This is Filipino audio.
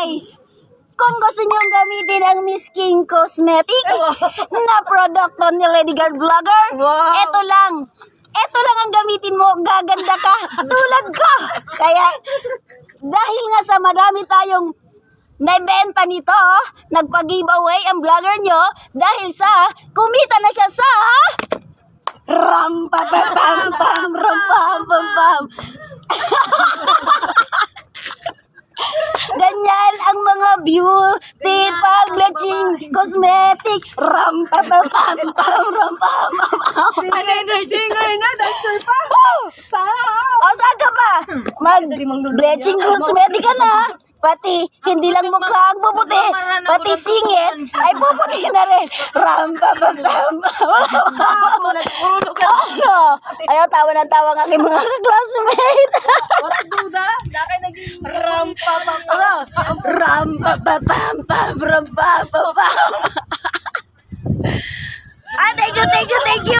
guys, kung gusto nyo gamitin ang Miss King Cosmetic na produkto ni Lady Guard Vlogger, ito lang ang gamitin mo, gaganda ka tulad ko. Kaya dahil nga sa madami tayong naibenta nito, nagpa-giveaway ang vlogger nyo dahil sa kumita na siya sa ram-pa-pa-pam-pam, ram-pam-pam-pam. Ganyan ang mga beauty pag-bleaching cosmetic. Ram-pa-pa-pam-pam, ram-pam-pam-pam. Singer na, dancer pa. O, saan ka pa? Mag-bleaching cosmetic ka na. Pati, hindi lang mukha ang puputi. Pati singit ay puputi na rin. Ram-pa-pa-pam. Ayaw, tawa ng tawa ng aking mga classmate. Walang duda, nakay naging Ram-pa-pa-pam. Ram-pa-pa-pam-pam. Ram-pa-pa-pam. Thank you.